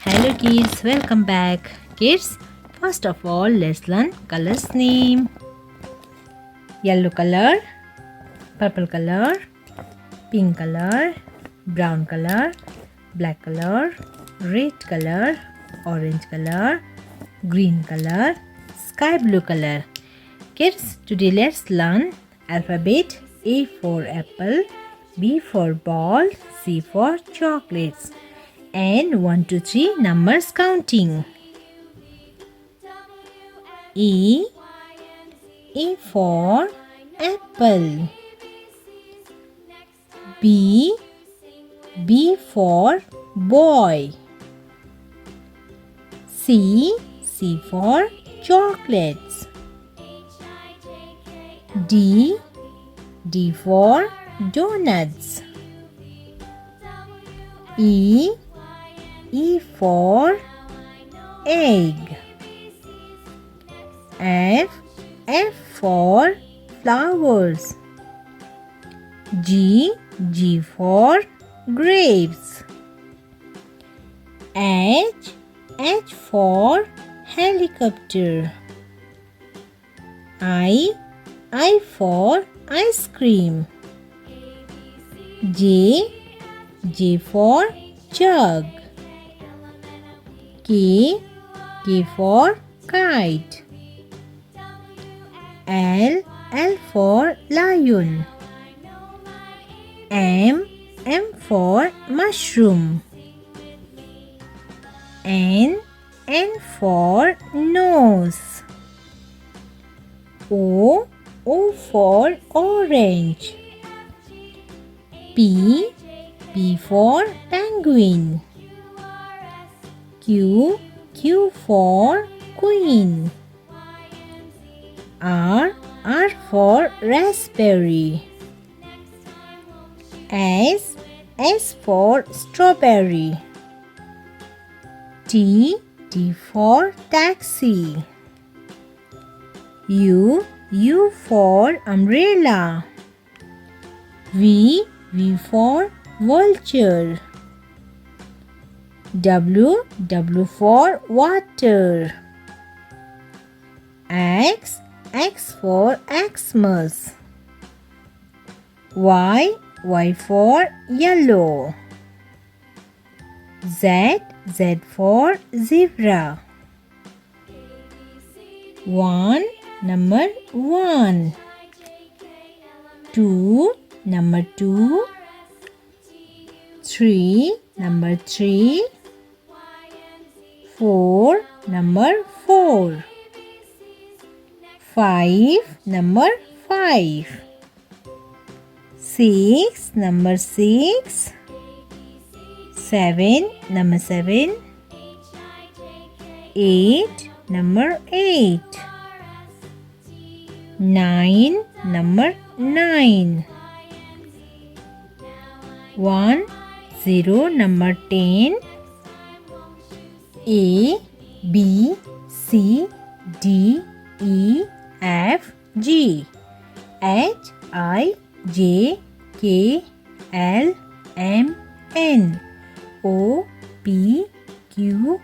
Hello kids, welcome back. Kids, first of all, let's learn colors name. Yellow color, purple color, pink color, brown color, black color, red color, orange color, green color, sky blue color. Kids, today let's learn alphabet. A for apple, B for ball, C for chocolates, and 1 2 3 numbers counting. E for apple. B for boy. C for chocolates. D for donuts. E for egg. F for flowers. G for grapes. H for helicopter. I for ice cream. J for jug. K for kite. L for lion. M for mushroom. N for nose. O for orange. P for penguin. Q for queen. R for raspberry. S for strawberry. T for taxi. U for umbrella. V for vulture. W for water. X for Xmas. Y for yellow. Z for zebra. Number 1. 2, number 2. 3, number 3. 4, number 4. 5, number 5. 6, number 6. 7, number 7. 8, number 8. 9, number 9. 1, 0, number 10. A, B, C, D, E, F, G, H, I, J, K, L, M, N, O, P, Q,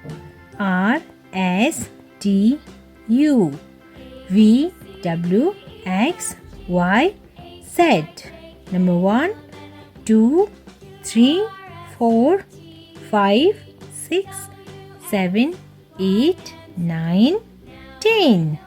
R, S, T, U, V, W, X, Y, Z. Number 1, 2, 3, 4, 5, 6, 7, 8, 9, 10.